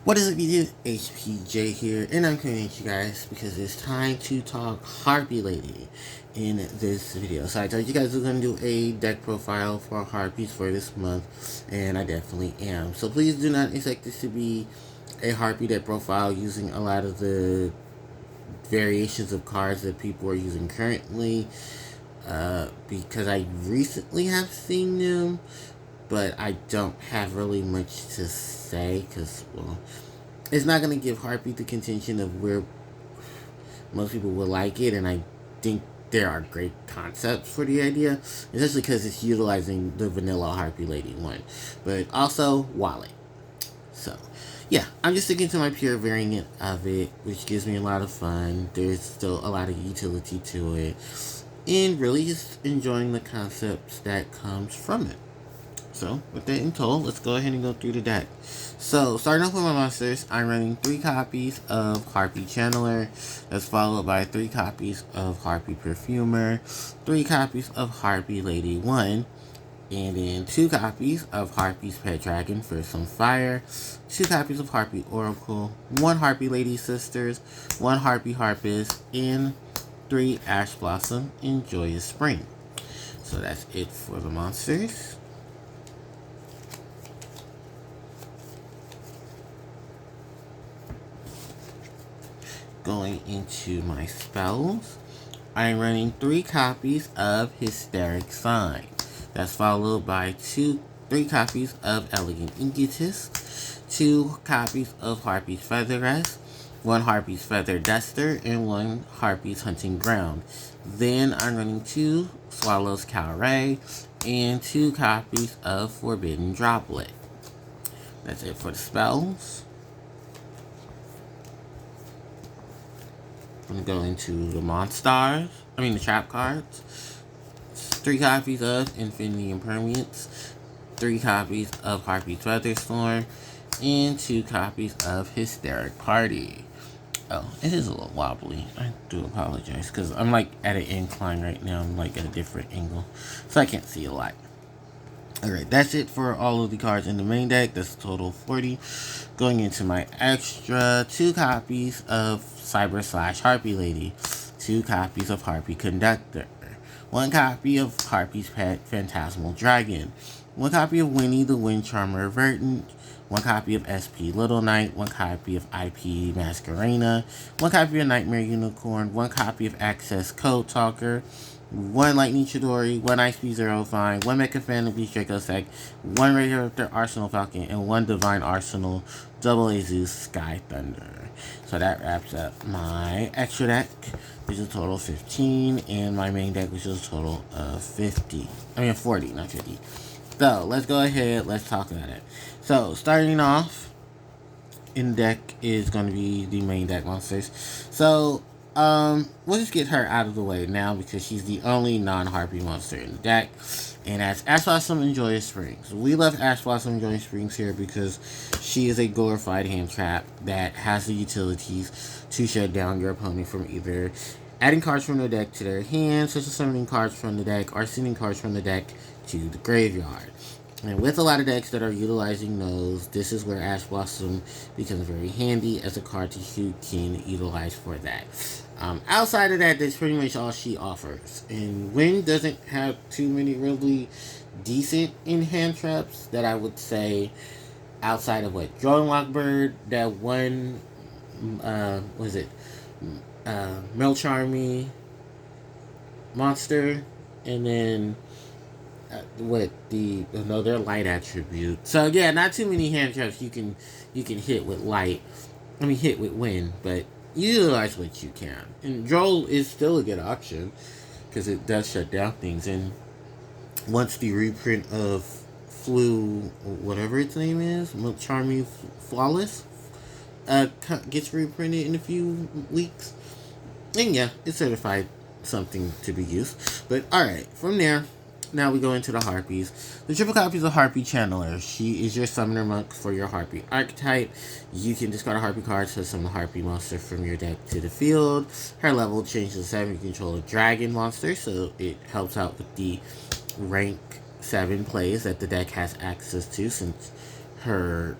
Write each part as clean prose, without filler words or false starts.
What is up, YouTube? HPJ here, and I'm coming at you guys because it's time to talk Harpie Lady in this video. So I told you guys we're going to do a deck profile for Harpies for this month, and I definitely am. So please do not expect this to be a Harpie deck profile using a lot of the variations of cards that people are using currently, because I recently have seen them, but I don't have really much to say because, well, it's not going to give Harpie the contention of where most people will like it, and I think there are great concepts for the idea, especially because it's utilizing the vanilla Harpie Lady one, but also Wallet. So, yeah, I'm just sticking to my pure variant of it, which gives me a lot of fun. There's still a lot of utility to it, and really just enjoying the concepts that comes from it. So, with that in total, let's go ahead and go through the deck. So, starting off with my monsters, I'm running 3 copies of Harpie Channeler. That's followed by 3 copies of Harpie Perfumer, 3 copies of Harpie Lady 1, and then 2 copies of Harpie's Pet Dragon for some fire, 2 copies of Harpie Oracle, 1 Harpie Lady Sisters, 1 Harpie Harpist, and 3 Ash Blossom in Joyous Spring. So that's it for the monsters. Going into my spells, I'm running 3 copies of Hysteric Sign. That's followed by 3 copies of Elegant Incutus, 2 copies of Harpie's Feather Rest, 1 Harpie's Feather Duster, and 1 Harpie's Hunting Ground. Then I'm running 2 Swallow's Cowray and 2 copies of Forbidden Droplet. That's it for the spells. I'm going to go into the the trap cards. 3 copies of Infinity Impermanence, 3 copies of Harpie's Featherstorm, and 2 copies of Hysteric Party. Oh, it is a little wobbly. I do apologize, because I'm like at an incline right now. I'm like at a different angle, so I can't see a lot. Alright, that's it for all of the cards in the main deck. That's a total of 40. Going into my extra, 2 copies of Cyber/Harpie Lady, 2 copies of Harpie Conductor, 1 copy of Harpie's Pet Phantasmal Dragon, 1 copy of Winnie the Wind Charmer Verdant, 1 copy of SP Little Knight, 1 copy of IP Masquerena, 1 copy of Nightmare Unicorn, 1 copy of Access Code Talker, 1 Lightning Chidori, 1 ISP Zero Fine, 1 Mecha Phantom Beast Draco Sec, 1 Radioactive Arsenal Falcon, and 1 Divine Arsenal Double Zeus Sky Thunder. So that wraps up my extra deck, which is a total of 15, and my main deck, which is a total of 40, not 50. So let's go ahead, let's talk about it. So starting off in deck is going to be the main deck monsters. So we'll just get her out of the way now because she's the only non-Harpie monster in the deck, and that's Ash Blossom and Joyous Springs. We left Ash Blossom and Joyous Springs here because she is a glorified hand trap that has the utilities to shut down your opponent from either adding cards from the deck to their hand, such as summoning cards from the deck, or sending cards from the deck to the graveyard. And with a lot of decks that are utilizing those, this is where Ash Blossom becomes very handy as a card you can utilize for that. Outside of that, that's pretty much all she offers. And Wind doesn't have too many really decent in-hand traps that I would say, outside of what? Drone Lockbird, that one, Melcharmy monster, and then their light attribute. So yeah, not too many hand traps you can hit with hit with Wind, but utilize what you can. And Droll is still a good option because it does shut down things. And once the reprint of whatever its name is, Charmy Flawless, gets reprinted in a few weeks, and yeah, it's certified something to be used. But alright, from there, now we go into the Harpies. The triple copies of Harpie Channeler. She is your summoner monk for your Harpie archetype. You can discard a Harpie card to summon a Harpie monster from your deck to the field. Her level changes to 7. You control a dragon monster, so it helps out with the rank 7 plays that the deck has access to, since her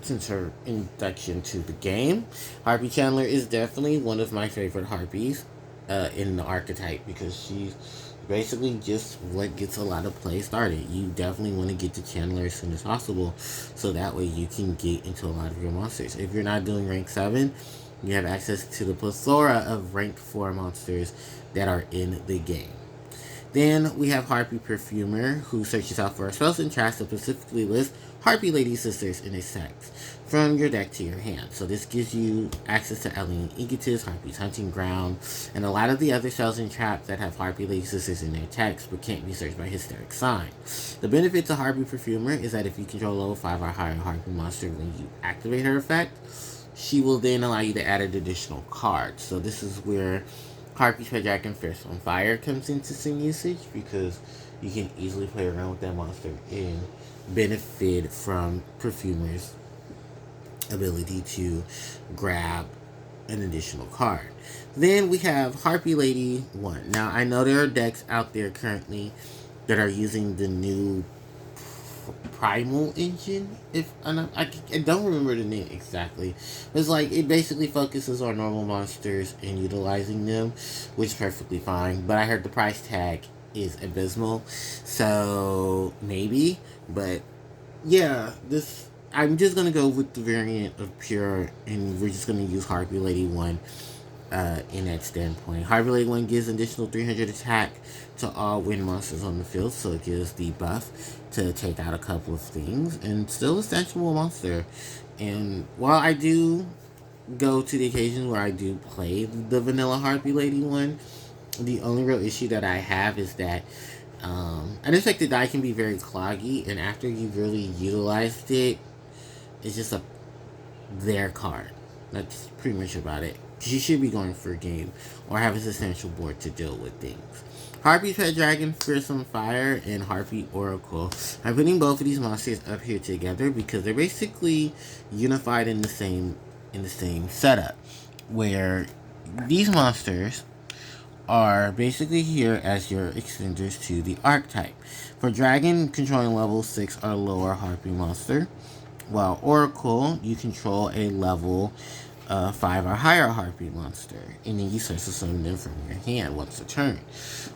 since her induction to the game. Harpie Chandler is definitely one of my favorite Harpies in the archetype because she's basically just what gets a lot of play started. You definitely want to get to Chandler as soon as possible so that way you can get into a lot of your monsters. If you're not doing rank 7, you have access to the plethora of rank 4 monsters that are in the game. Then we have Harpie Perfumer, who searches out for spells and traps to specifically list Harpie Lady Sisters in his text from your deck to your hand. So this gives you access to Alien Egotis, Harpie's Hunting Ground, and a lot of the other spells and traps that have Harpie Lady Sisters in their text but can't be searched by Hysteric Sign. The benefit to Harpie Perfumer is that if you control level 5 or higher Harpie monster when you activate her effect, she will then allow you to add an additional card. So this is where Harpie's Pet Dragon Fierce on Fire comes into some usage because you can easily play around with that monster and benefit from Perfumer's ability to grab an additional card. Then we have Harpie Lady 1. Now, I know there are decks out there currently that are using the new Primal engine. If I don't remember the name exactly. It's like it basically focuses on normal monsters and utilizing them, which is perfectly fine. But I heard the price tag is abysmal, so maybe. But yeah, this I'm just gonna go with the variant of Pure, and we're just gonna use Harpie Lady 1 in that standpoint. Harpie Lady 1 gives additional 300 attack to all wind monsters on the field, so it gives the buff to take out a couple of things, and still a sensual monster. And while I do go to the occasions where I do play the vanilla Harpie Lady 1, the only real issue that I have is that unexpected die can be very cloggy, and after you've really utilized it, it's just their card. That's pretty much about it. You should be going for a game or have a substantial board to deal with things. Harpie's Pet Dragon, Fierce on Fire, and Harpie Oracle. I'm putting both of these monsters up here together because they're basically unified in the same setup, where these monsters are basically here as your extenders to the archetype. For Dragon, controlling level 6 or lower Harpie monster, while Oracle, you control a level 5 or higher Harpie monster, and then you start to summon them from your hand once a turn,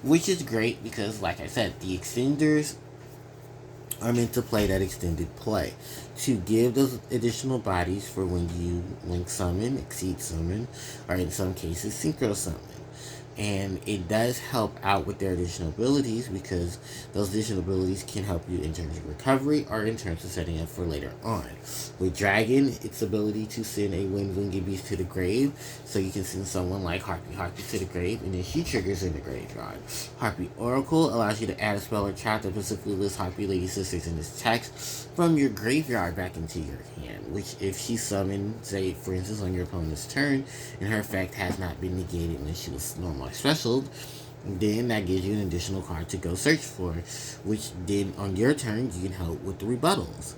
which is great because, like I said, the extenders are meant to play that extended play to give those additional bodies for when you link summon, exceed summon, or in some cases synchro summon. And it does help out with their additional abilities because those additional abilities can help you in terms of recovery or in terms of setting up for later on. With Dragon, its ability to send a winged beast to the grave, so you can send someone like Harpie to the grave, and then she triggers in the graveyard. Harpie Oracle allows you to add a spell or trap that specifically lists Harpie Lady Sisters in this text from your graveyard back into your hand, which if she summoned, say for instance on your opponent's turn, and her effect has not been negated when she was normal special, then that gives you an additional card to go search for, which then on your turn you can help with the rebuttals.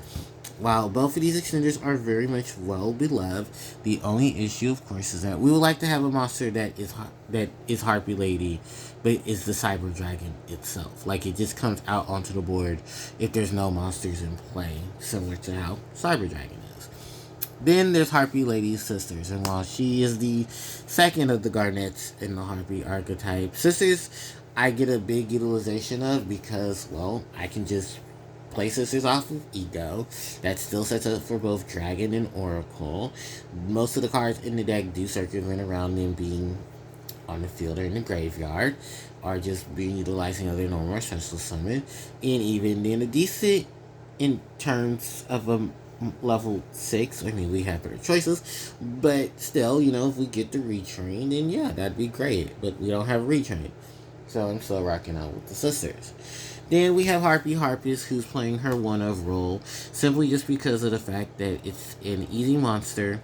While both of these extenders are very much well beloved, the only issue, of course, is that we would like to have a monster that is Harpie Lady, but is the Cyber Dragon itself. Like it just comes out onto the board if there's no monsters in play, similar to how Cyber Dragon is. Then there's Harpie Lady's Sisters, and while she is the second of the Garnets in the Harpie archetype, Sisters I get a big utilization of because, well, I can just play Sisters off of Ego. That still sets up for both Dragon and Oracle. Most of the cards in the deck do circulate around them being on the field or in the graveyard, or just being utilizing other normal or special summon, and even then a decent in terms of a level 6. I mean, we have better choices, but still, if we get the retrain, then yeah, that'd be great. But we don't have retrain, so I'm still rocking out with the Sisters. Then we have Harpie Harpies, who's playing her one-of role, simply just because of the fact that it's an easy monster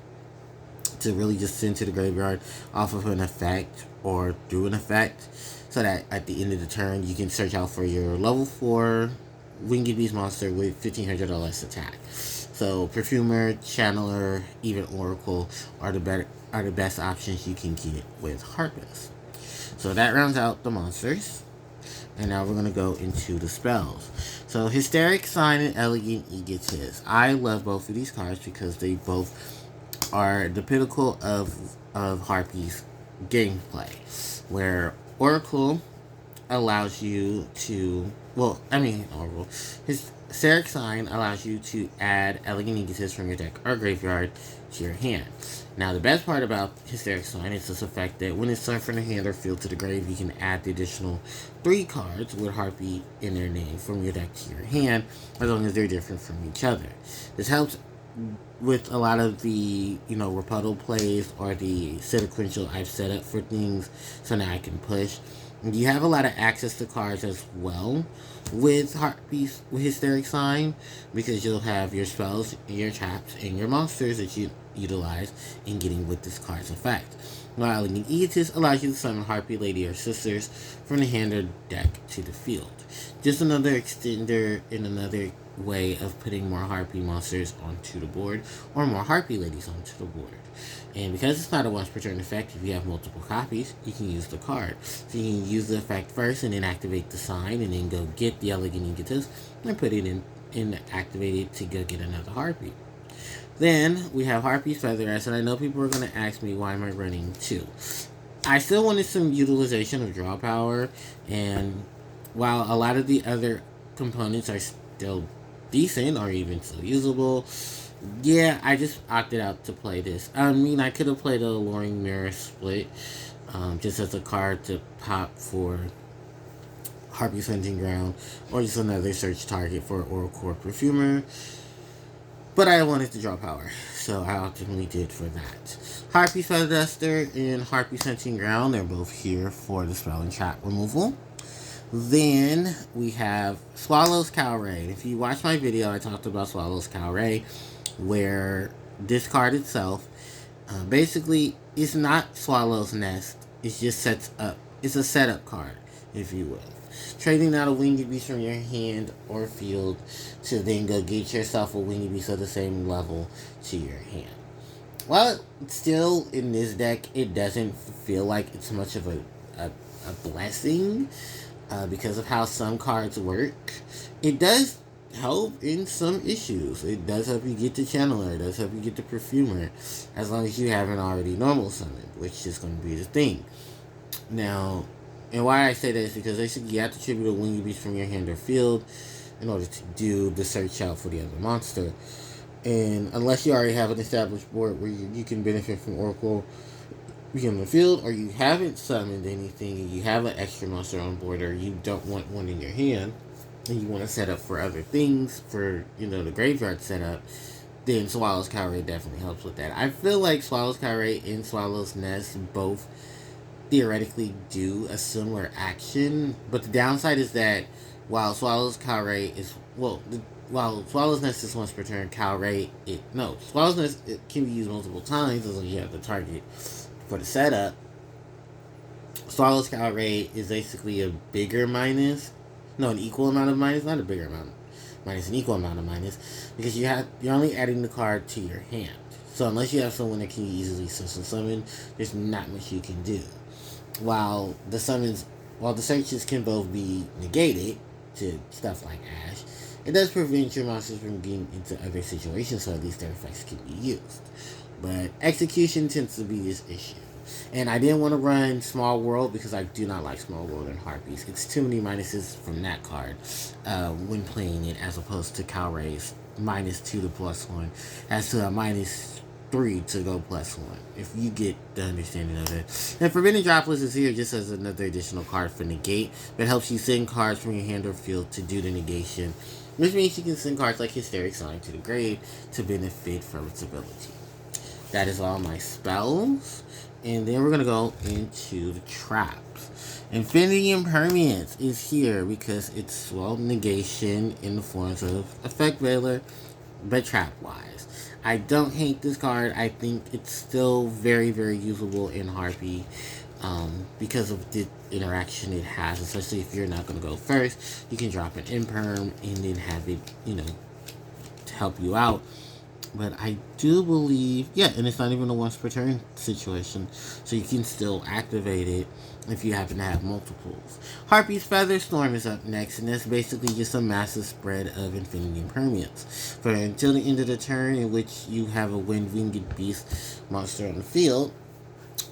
to really just send to the graveyard off of an effect or through an effect, so that at the end of the turn you can search out for your level 4 Winged Beast monster with 1500 or less attack. So Perfumer, Channeler, even Oracle are the best options you can get with Harpies. So that rounds out the monsters. And now we're going to go into the spells. So Hysteric Sign and Elegant Egotist. I love both of these cards because they both are the pinnacle of Harpie's gameplay, where Oracle allows you to, Oracle, Hysteric Sign allows you to add Elegant Egotist from your deck or graveyard to your hand. Now, the best part about Hysteric Sign is this effect that when it's sent from the hand or field to the grave, you can add the additional 3 cards with Harpie in their name from your deck to your hand, as long as they're different from each other. This helps with a lot of the, Repuddle plays or the sequential I've set up for things, so now I can push. You have a lot of access to cards as well with Harpies, with Hysteric Sign, because you'll have your spells, your traps, and your monsters that you utilize in getting with this card's effect. While Elegant Egotist allows you to summon Harpie, Lady, or Sisters from the hand or deck to the field. Just another extender in another way of putting more Harpie monsters onto the board, or more Harpie Ladies onto the board. And because it's not a once per turn effect, if you have multiple copies, you can use the card. So you can use the effect first and then activate the sign and then go get the Elegant Egotist and put it in activate it to go get another Harpie. Then we have Harpie's Feather Rest, and I know people are going to ask me why am I running 2. I still wanted some utilization of draw power, and while a lot of the other components are still decent or even still usable, yeah, I just opted out to play this. I mean, I could have played a Alluring Mirror Split just as a card to pop for Harpie's Hunting Ground, or just another search target for Oracle Perfumer. But I wanted to draw power, so I ultimately did for that. Harpie's Feather Duster and Harpie's Hunting Ground, they're both here for the spell and trap removal. Then we have Swallow's Cowray. If you watch my video, I talked about Swallow's Cowray, where this card itself basically is not Swallow's Nest. It just sets up. It's a setup card, if you will. Trading out a Winged Beast from your hand or field to then go get yourself a Winged Beast of the same level to your hand. While still in this deck, it doesn't feel like it's much of a blessing because of how some cards work. It does help in some issues. It does help you get the Channeler. It does help you get the Perfumer, as long as you haven't already normal summoned, which is going to be the thing. Now, and why I say that is because basically you have to tribute a Winged Beast from your hand or field in order to do the search out for the other monster. And unless you already have an established board where you can benefit from Oracle in the field, or you haven't summoned anything and you have an extra monster on board, or you don't want one in your hand and you want to set up for other things, for the graveyard setup, then Swallow's Cowray definitely helps with that. I feel like Swallow's Cowray and Swallow's Nest both theoretically do a similar action, but the downside is that while Swallow's Cowray is while Swallow's Nest is once per turn, Swallow's Nest can be used multiple times as long as you have the target for the setup. Swallow's Cowray is basically a bigger minus. No, an equal amount of minus, not a bigger amount minus, an equal amount of minus, because you're only adding the card to your hand. So unless you have someone that can easily system summon, there's not much you can do. While the searches can both be negated to stuff like Ash, it does prevent your monsters from getting into other situations, so at least their effects can be used. But execution tends to be this issue. And I didn't want to run Small World because I do not like Small World and Harpies. It's too many minuses from that card when playing it, as opposed to Cowray's -2 to +1 as to a -3 to go +1, if you get the understanding of it. And Forbidden Droplets is here just as another additional card for negate that helps you send cards from your hand or field to do the negation, which means you can send cards like Hysteric Sign to the grave to benefit from its ability. That is all my spells. And then we're going to go into the traps. Infinity Impermanence is here because it's, negation in the forms of Effect Veiler, but trap-wise. I don't hate this card. I think it's still very, very usable in Harpie because of the interaction it has, especially if you're not going to go first. You can drop an Imperm and then have it, to help you out. But I do believe, yeah, and it's not even a once per turn situation, so you can still activate it if you happen to have multiples. Harpie's Feather Storm is up next, and that's basically just a massive spread of Infinity Impermeance. For until the end of the turn in which you have a Winged Beast monster on the field,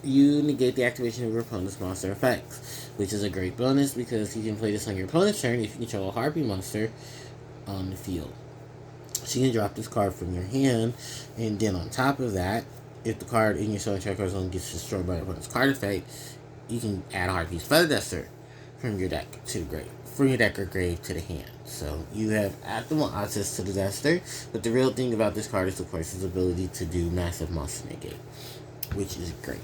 you negate the activation of your opponent's monster effects, which is a great bonus because you can play this on your opponent's turn if you control a Harpie monster on the field. So you can drop this card from your hand, and then on top of that, if the card in your Solar Checker Zone gets destroyed by your opponent's card effect, you can add Harpie's Feather Duster from your deck to the grave, from your deck or grave to the hand. So you have optimal access to the Duster, but the real thing about this card is, of course, its ability to do massive monster negate, which is great.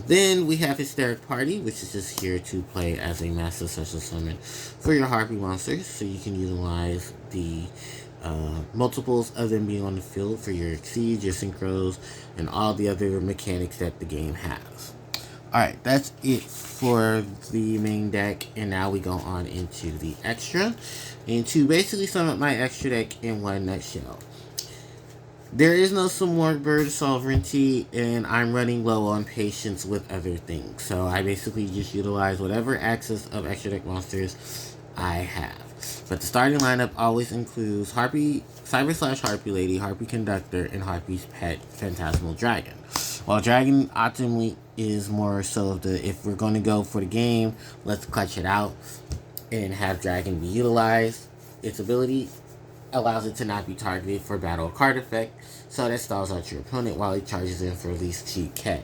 Then we have Hysteric Party, which is just here to play as a massive special summon for your Harpie monsters, so you can utilize the multiples of them being on the field for your Exceeds, your Synchros, and all the other mechanics that the game has. Alright, that's it for the main deck, and now we go on into the extra. And to basically sum up my extra deck in one nutshell, there is no Smorgasbord Sovereignty, and I'm running low on patience with other things. So I basically just utilize whatever access of extra deck monsters I have. But the starting lineup always includes Harpie, Cyber/Harpie Lady, Harpie Conductor, and Harpie's Pet, Phantasmal Dragon. While Dragon optimally is more so of the, if we're going to go for the game, let's clutch it out and have Dragon be utilized. Its ability allows it to not be targeted for battle or card effect, so that stalls out your opponent while it charges in for at least 2k.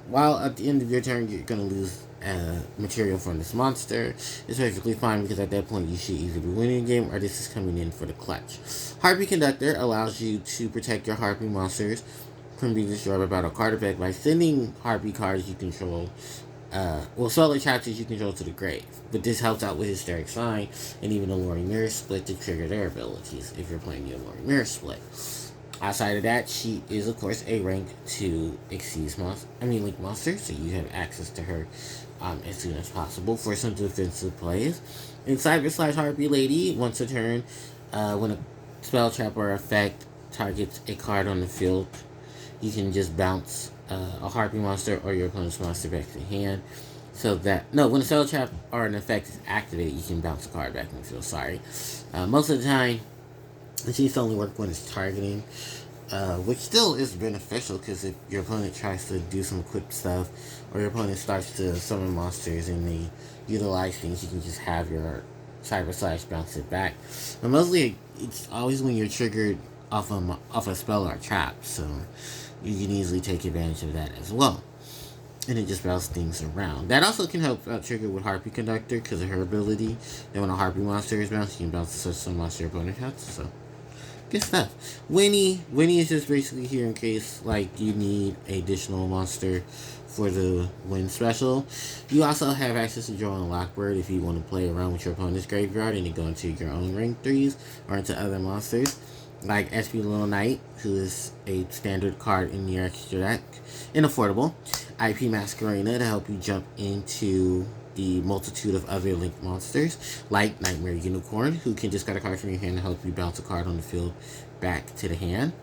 While at the end of your turn you're going to lose material from this monster, it's perfectly fine because at that point you should either be winning the game or this is coming in for the clutch. Harpie Conductor allows you to protect your Harpie monsters from being destroyed by battle card effect by sending Harpie cards you control, solar chapters you control to the grave. But this helps out with Hysteric Sign and even Alluring Mirror Split to trigger their abilities if you're playing the Alluring Mirror Split. Outside of that, she is of course a rank 2 Exceeds Link monster, so you have access to her as soon as possible for some defensive plays. In Cyber/Harpie Lady, once a turn, when a spell, trap, or effect targets a card on the field, you can just bounce a Harpie monster or your opponent's monster back to hand. So that, no, when a spell, trap, or an effect is activated, you can bounce a card back in the field, sorry. Most of the time, it seems to only work when it's targeting, which still is beneficial because if your opponent tries to do some quick stuff or your opponent starts to summon monsters and they utilize things, you can just have your Cyber/ bounce it back. But mostly it's always when you're triggered off a spell or a trap, so you can easily take advantage of that as well. And it just bounces things around. That also can help trigger with Harpie Conductor because of her ability. And when a Harpie monster is bounced, you can bounce such some monster your opponent has, so good stuff. Winnie is just basically here in case you need an additional monster for the win special. You also have access to drawing Lockbird if you want to play around with your opponent's graveyard and then go into your own rank 3s or into other monsters. Like SP Little Knight, who is a standard card in your extra deck, and affordable. IP Masquerena to help you jump into the multitude of other linked monsters, like Nightmare Unicorn, who can discard a card from your hand to help you bounce a card on the field back to the hand.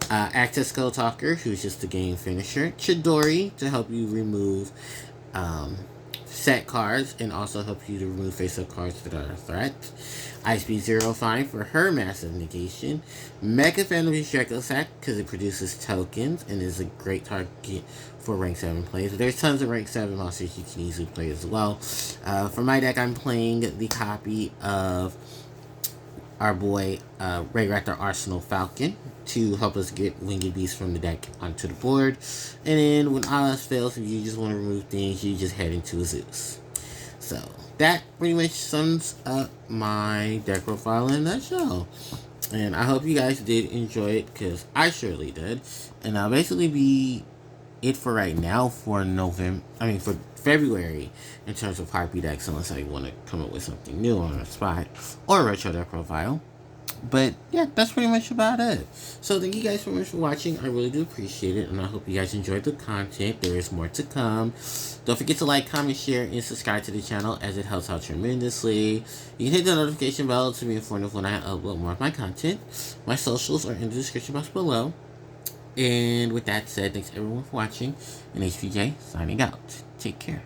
Access Skull Talker, who's just a game finisher. Chidori, to help you remove set cards and also help you to remove face-up cards that are a threat. ISP05 for her massive negation. Mecha Phantom Draco Sack because it produces tokens and is a great target for rank 7 plays. There's tons of rank 7 monsters you can easily play as well. For my deck, I'm playing the copy of our boy Ray Raptor Arsenal Falcon to help us get Winged Beast from the deck onto the board. And then when all else fails, if you just want to remove things, you just head into a Zeus. So that pretty much sums up my deck profile in a nutshell. And I hope you guys did enjoy it because I surely did. And that'll basically be it for right now for for February in terms of Harpie decks, unless I want to come up with something new on the spot or a retro deck profile. But yeah, that's pretty much about it. So thank you guys so much for watching. I really do appreciate it, and I hope you guys enjoyed the content. There is more to come. Don't forget to like, comment, share, and subscribe to the channel, as it helps out tremendously. You can hit the notification bell to be informed of when I upload more of my content. My socials are in the description box below. And with that said, thanks everyone for watching, and HPJ signing out. Take care.